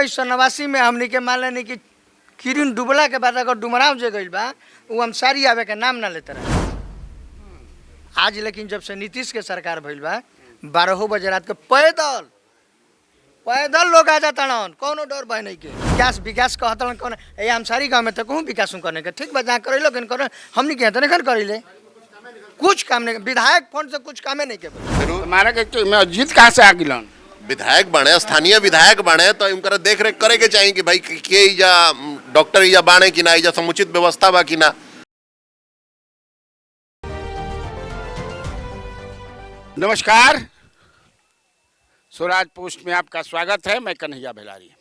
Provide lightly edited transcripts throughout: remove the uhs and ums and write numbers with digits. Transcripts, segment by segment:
1989 में हमनी के मान लेनी कि किरिन डूबला के बाद अगर डुमराव जे गइल बा वो अंसारी आवे के नाम ना लेते रहे। आज लेकिन जब से नीतीश के सरकार भइल बा 12 बजे रात के पैदल पैदल लोग आ जाता कोनो डर भय नहीं के। विकास विकास कहता कौन ये अंसारी गाँव में तो कहूँ विकास करने के ठीक बा जहाँ करे लो कर हमनी के नहीं करी कुछ काम नहीं। विधायक फंड से कुछ कामे नहीं के हमारा के मैं जीत कहाँ से आ गिलन विधायक बने स्थानीय विधायक बने तो इनका देख रेख करे के चाहिए कि भाई के या डॉक्टर या बाणे कि ना या समुचित व्यवस्था बा कि ना। नमस्कार, स्वराज पोस्ट में आपका स्वागत है। मैं कन्हैया बेलारी।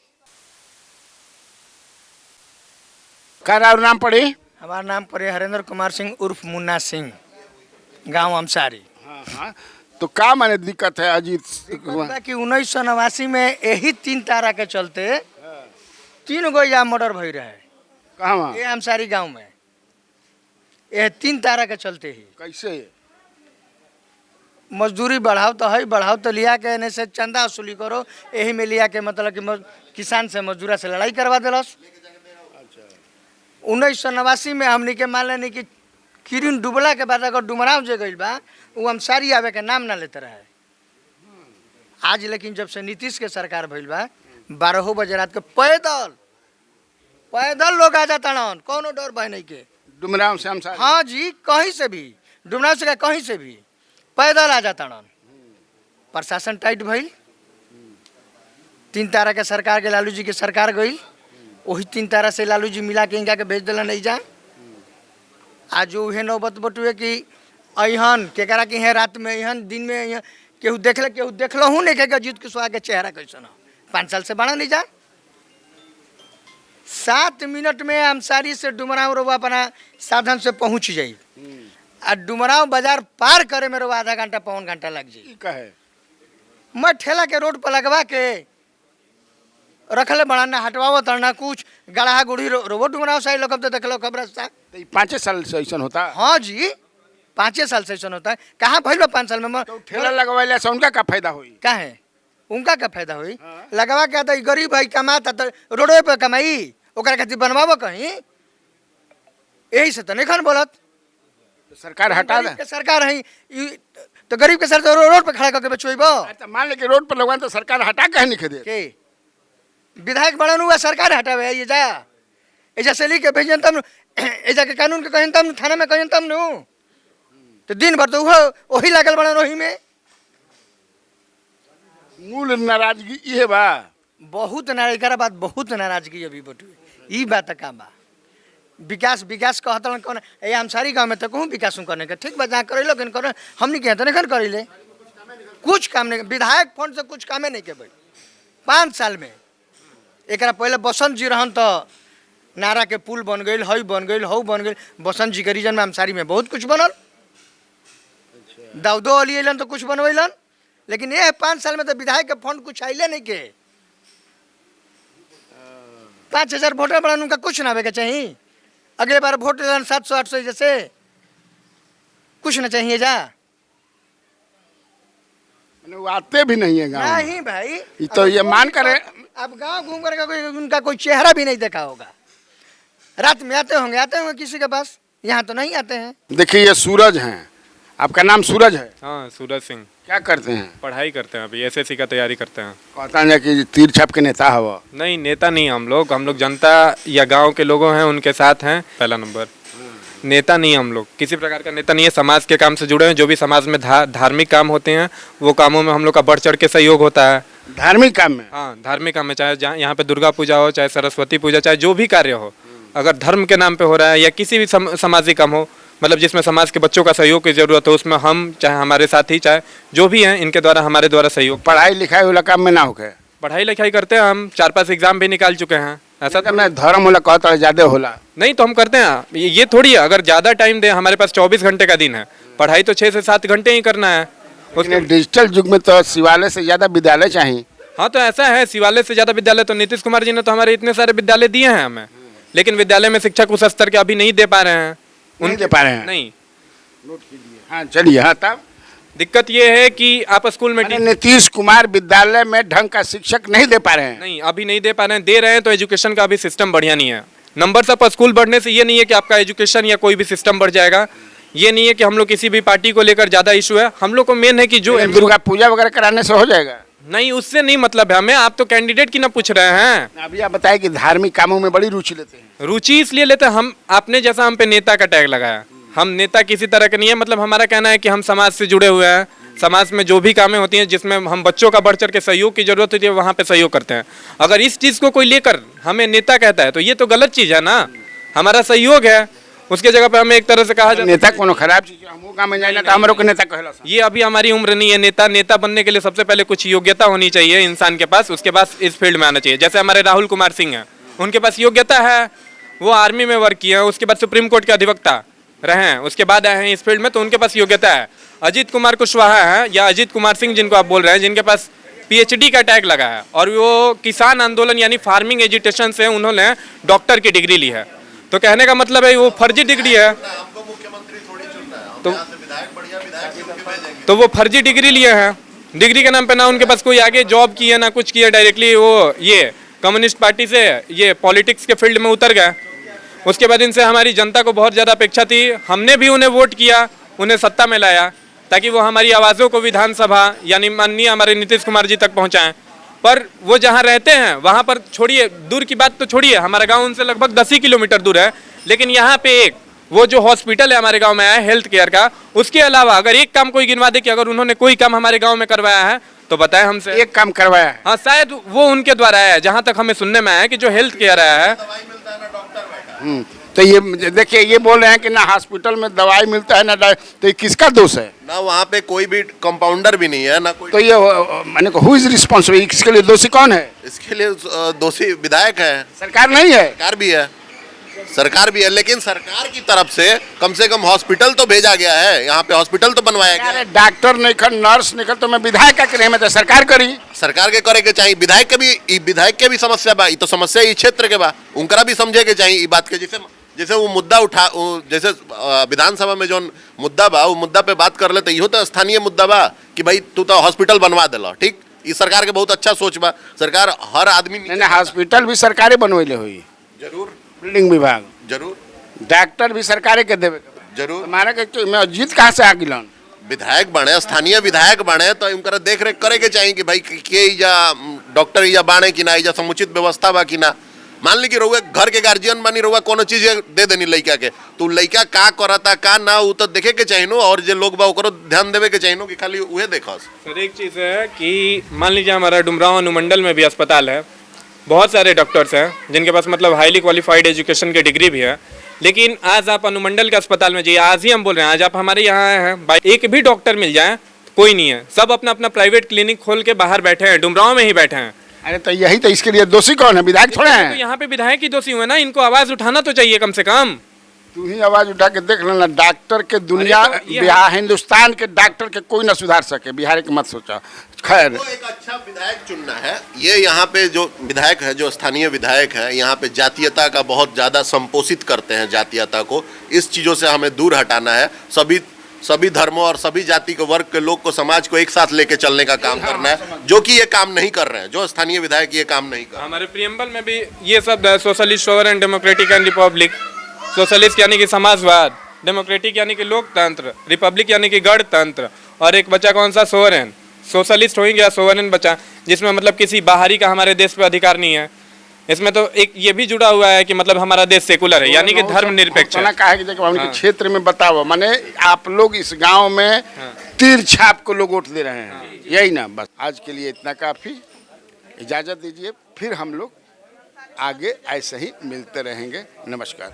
क्या नाम पड़े? हमारा नाम पड़े हरेंद्र कुमार सिंह उर्फ मुन्ना सिंह, गांव अमसारी। हाँ, तो क्या माने दिक्कत है अजीत कि 1989 में यही 3 तारा के चलते 3 गो या मर्डर भई रहे। कहाँ? ये अमसारी गांव में ये 3 तारा के चलते ही। कैसे? मजदूरी बढ़ाओ तो है, बढ़ाओ तो लिया के एने से चंदा वसूली करो, यही में लिया के मतलब कि किसान से मजदूरा से लड़ाई करवा दिलस। 1989 में हमनी के मान लेनी कि किरिन डूबला के बाद अगर डुमराव जे गइल बा वो अंसारी आवे के नाम ना लेते रहे। आज लेकिन जब से नीतीश के सरकार भइल बा 12 बजे रात के पैदल पैदल लोग आ जाता कोनो डर भय नहीं के। डुमराव से अमसारी? हाँ जी, कहीं से भी, डुमराव से कहीं से भी पैदल आ जाता। प्रशासन टाइट भइल, 3 तारा के सरकार के लालू जी के सरकार गई, वही 3 तारा से लालू जी मिला के इनका के भेज दिला नहीं जा। आज उहे नौबत बटुए कि अहन केकरा के है रात में अहन दिन में केहू देखल हूँ नहीं के अजीत कुशवाहा के चेहरा कैसन हो। 5 साल से बड़ा नहीं जा। 7 मिनट में अमसारी से डुमराव रोबा अपना साधन से पहुँच जाई और डुमराव बाजार पार करे में रोबा आधा घंटा पौन घंटा लग जाए। मैं ठेला के रोड पर लगवा के रखले बढ़ाना हटवाओ तड़ना कुछ गढ़ा गुड़ी रोबो डुमराव साइड लोग तो देख लो खबर रास्ता। 5 साल से ऐसा होता? हाँ जी, 5 साल से ऐसा होता है। कहाँ भइल 5 साल में? तो ठेला लगवाइले से उनका क्या फायदा हुई? क्या है उनका क्या फायदा हुई? लगवा के आता गरीब भाई कमाता तो रोडवे पे कमाई ओकरा खातिर बनवाबो कहीं, यही से तो नहीं खान बोलत। तो सरकार हटा दे। सरकार है तो गरीब के सर तो रोड पे खड़ा करके बेचोइबो। मान ले कि रोड पर लगवा तो सरकार हटा कहे नहीं दे के विधायक बड़न हुआ सरकार हटावे ये जा ऐजा से लेके भेजन तब ऐजा के कानून के कहन तब थाना में कहन तब नु तो दिन भर तो वही लागल बड़न वही में। मूल नाराजगी ये बा। बहुत नाराजगी बात, बहुत नाराजगी अभी बटुए ई बात का बा। विकास विकास कहता कौन ये अंसारी गाँव में तो कहूँ विकास करने के ठीक बा जहाँ करे लो कर हमनी के तो नहीं करी कुछ काम नहीं। विधायक फंड से कुछ कामे नहीं के भाई 5 साल में। एक पहले बसंत जी रहन तो नारा के पुल बन गई, हई बन गई, हऊ बन गई। बसंत जी के रीजन में अमसारी में बहुत कुछ बनल। दाऊदो अली अलन तो कुछ बनवेलन, लेकिन ये 5 साल में तो विधायक के फंड कुछ आइले नहीं के। 5000 वोटर बड़ा उनका कुछ ना आवे के चाहिए। अगले बार वोट 700-800 जैसे कुछ ना चाहिए जा। वो आते भी नहीं है गाँव नहीं भाई, तो ये मान करे अब गांव घूम कर उनका कोई चेहरा भी नहीं देखा होगा। रात में आते होंगे किसी के पास, यहाँ तो नहीं आते हैं। देखिए ये सूरज हैं, आपका नाम सूरज है? हाँ, सूरज सिंह। क्या करते हैं? पढ़ाई करते हैं, अभी एसएससी का तैयारी करते हैं। कहता है कि तीर छाप के नेता हवा? नहीं, नेता नहीं हम लोग जनता या गांव के लोगों हैं उनके साथ हैं। पहला नंबर, नेता नहीं हम लोग, किसी प्रकार का नेता नहीं है। समाज के काम से जुड़े हैं, जो भी समाज में धार्मिक काम होते हैं वो कामों में हम लोग का बढ़ चढ़ के सहयोग होता है। धार्मिक काम में? हाँ, धार्मिक काम में, चाहे जहाँ यहाँ पे दुर्गा पूजा हो, चाहे सरस्वती पूजा, चाहे जो भी कार्य हो, अगर धर्म के नाम पे हो रहा है या किसी भी सामाजिक काम हो, मतलब जिसमें समाज के बच्चों का सहयोग की जरूरत हो, उसमें हम चाहे हमारे साथी चाहे जो भी हैं इनके द्वारा हमारे द्वारा सहयोग। पढ़ाई लिखाई वाला काम में ना हो? पढ़ाई लिखाई करते हैं हम, 4-5 एग्जाम भी निकाल चुके हैं। ऐसा तो मैं धर्म वाला कहता ज्यादा होला नहीं, तो हम करते हैं। ये थोड़ी है अगर ज़्यादा टाइम दे, हमारे पास 24 घंटे का दिन है, पढ़ाई तो 6 से 7 घंटे ही करना है। उसके डिजिटल युग में तो शिवालय से ज़्यादा विद्यालय चाहिए। हाँ, तो ऐसा है, शिवालय से ज़्यादा विद्यालय तो नीतीश कुमार जी ने तो हमारे इतने सारे विद्यालय दिए हैं हमें, लेकिन विद्यालय में शिक्षक उस स्तर के अभी नहीं दे पा रहे हैं। नहीं दे पा रहे हैं? नहीं। नोट कीजिए। हाँ चलिए। हाँ तब दिक्कत ये है कि आप स्कूल में माने नीतीश कुमार विद्यालय में ढंग का शिक्षक नहीं दे पा रहे हैं। नहीं, अभी नहीं दे पा रहे हैं, दे रहे हैं तो एजुकेशन का अभी सिस्टम बढ़िया नहीं है। नंबर सब स्कूल बढ़ने से ये नहीं है कि आपका एजुकेशन या कोई भी सिस्टम बढ़ जाएगा। ये नहीं है कि हम लोग किसी भी पार्टी को लेकर ज़्यादा इशू है, हम लोग को मेन है कि जो दुर्गा पूजा वगैरह कराने से हो जाएगा। नहीं, उससे नहीं मतलब है हमें। आप तो कैंडिडेट की ना पूछ रहे हैं। अभी आप बताएं कि धार्मिक कामों में बड़ी रुचि लेते हैं। रुचि इसलिए लेते हैं हम, आपने जैसा हम पे नेता का टैग लगाया, हम नेता किसी तरह का नहीं है। मतलब हमारा कहना है कि हम समाज से जुड़े हुए हैं, समाज में जो भी कामें होती हैं जिसमें हम बच्चों का बढ़ चढ़ के सहयोग की जरूरत होती है वहाँ पे सहयोग करते हैं। अगर इस चीज़ को कोई लेकर हमें नेता कहता है तो ये तो गलत चीज़ है ना। हमारा सहयोग है, उसके जगह पे हमें एक तरह से कहा जाए नेता कोनो खराब चीज हम काम में जाए ना तो हमरो के नेता कहला सा। ये अभी हमारी उम्र नहीं है। नेता बनने के लिए सबसे पहले कुछ योग्यता होनी चाहिए इंसान के पास, उसके पास इस फील्ड में आना चाहिए। जैसे हमारे राहुल कुमार सिंह हैं, उनके पास योग्यता है, वो आर्मी में वर्क किए हैं, उसके बाद सुप्रीम कोर्ट के अधिवक्ता रहे हैं, उसके बाद आए हैं इस फील्ड में, तो उनके पास योग्यता है। अजीत कुमार कुशवाहा है या अजीत कुमार सिंह जिनको आप बोल रहे हैं, जिनके पास PhD का टैग लगा है और वो किसान आंदोलन यानी फार्मिंग एजुटेशन से उन्होंने डॉक्टर की डिग्री ली है। तो कहने का मतलब है वो फर्जी डिग्री है, तो वो फर्जी डिग्री लिए हैं। डिग्री के नाम पे ना उनके पास कोई आगे जॉब की है ना कुछ किया, डायरेक्टली वो ये कम्युनिस्ट पार्टी से ये पॉलिटिक्स के फील्ड में उतर गए। उसके बाद इनसे हमारी जनता को बहुत ज़्यादा अपेक्षा थी, हमने भी उन्हें वोट किया, उन्हें सत्ता में लाया ताकि वो हमारी आवाज़ों को विधानसभा यानी माननीय हमारे नीतीश कुमार जी तक पहुँचाएं। पर वो जहाँ रहते हैं वहाँ पर छोड़िए, दूर की बात तो छोड़िए, हमारा गांव उनसे लगभग 10 ही किलोमीटर दूर है, लेकिन यहाँ पे एक वो जो हॉस्पिटल है हमारे गांव में आया हेल्थ केयर का, उसके अलावा अगर एक काम कोई गिनवा दे कि अगर उन्होंने कोई काम हमारे गांव में करवाया है तो बताएं हमसे। एक काम करवाया है। हाँ, शायद वो उनके द्वारा आया है, जहाँ तक हमें सुनने में आया है कि जो हेल्थ केयर आया है। तो ये देखिए ये बोल रहे हैं कि ना हॉस्पिटल में दवाई मिलता है ना तो ये किसका दोष है? ना वहाँ पे कोई भी कंपाउंडर भी नहीं है ना कोई। तो ये माने को हु इज रिस्पांसिबल, इसके लिए दोषी कौन है? इसके लिए दोषी विधायक है, सरकार नहीं है। सरकार भी है, सरकार भी है, लेकिन सरकार की तरफ से कम हॉस्पिटल तो भेजा गया है, यहाँ पे हॉस्पिटल तो बनवाया गया है। डॉक्टर नहीं कर, नर्स नहीं कर, तो मैं विधायक का करे में तो सरकार करी। सरकार के करे के चाहिए, विधायक के भी समस्या बा, तो समस्या ई क्षेत्र के बा, उनकरा भी समझे के चाहिए ई बात के। जैसे वो मुद्दा उठा, जैसे विधानसभा में जो मुद्दा बा वो मुद्दा पे बात कर ले, तो इहो तो स्थानीय मुद्दा बा कि भाई तू तो हॉस्पिटल बनवा देला, ठीक। इस सरकार के बहुत अच्छा सोच बा, सरकार हर आदमी नहीं हॉस्पिटल भी सरकारे बनवैले हुई, जरूर बिल्डिंग विभाग जरूर, डॉक्टर भी सरकारे के देवे जरूर। हमारा के मैं जीत कहाँ से आ गिलन? विधायक बने, स्थानीय विधायक बने तो उनका देख रेख करे के चाहिए कि भाई के या डॉक्टर या बाणे कि ना, या समुचित व्यवस्था बा कि ना। मान ली कि रहुआ घर के गार्जियन बानी, रहुआ कोनो चीज दे देनी लड़का के, तो लड़का का करता का ना वो तो देखे के चाहिए नो, और जो लोग बा ओकरो ध्यान देवे के चाहिए नो कि खाली उहे देखस। सर एक चीज़ है कि मान लीजिए हमारा डुमरांव अनुमंडल में भी अस्पताल है, बहुत सारे डॉक्टर्स हैं जिनके पास मतलब हाईली क्वालिफाइड एजुकेशन की डिग्री भी है, लेकिन आज आप अनुमंडल के अस्पताल में जाइए, आज ही हम बोल रहे हैं, आज आप हमारे यहाँ आए हैं, एक भी डॉक्टर मिल जाए कोई नहीं है, सब अपना अपना प्राइवेट क्लिनिक खोल के बाहर बैठे हैं, डुमरांव में ही बैठे हैं। अरे तो यही तो इसके लिए दोषी कौन है? विधायक थोड़े हैं। तो यहाँ पे विधायक ही दोषी हुए ना, इनको आवाज उठाना तो चाहिए कम से कम। तू ही आवाज उठा के देख लेना, डॉक्टर के दुनिया तो बिहार हिंदुस्तान के डॉक्टर के कोई ना सुधार सके, बिहार के मत सोचा। खैर तो एक अच्छा विधायक चुनना है। ये यहाँ पे जो विधायक है, जो स्थानीय विधायक है, यहाँ पे जातीयता का बहुत ज्यादा संपोषित करते हैं, जातीयता को, इस चीजों से हमें दूर हटाना है। सभी धर्मों और सभी जाति के वर्ग के लोग को, समाज को एक साथ लेके चलने का काम करना है, जो कि ये काम नहीं कर रहे हैं, जो स्थानीय विधायक ये काम नहीं कर रहे। हमारे प्रियम्बल में भी ये शब्द है, socialist sovereign democratic and Republic. Socialist यानी कि समाजवाद, डेमोक्रेटिक यानी कि लोकतंत्र, रिपब्लिक यानी कि गणतंत्र, और एक बचा कौन सा? सोवरेन। सोशलिस्ट हो गया, सोवरेन बचा, जिसमें मतलब किसी बाहरी का हमारे देश पे अधिकार नहीं है। इसमें तो एक ये भी जुड़ा हुआ है कि मतलब हमारा देश सेकुलर है, यानी कि धर्मनिरपेक्ष है। कहा कि देखो हमने क्षेत्र में बताओ, माने आप लोग इस गांव में तीर छाप को लोग वोट दे रहे हैं, यही ना। बस आज के लिए इतना काफी, इजाजत दीजिए, फिर हम लोग आगे ऐसे ही मिलते रहेंगे। नमस्कार।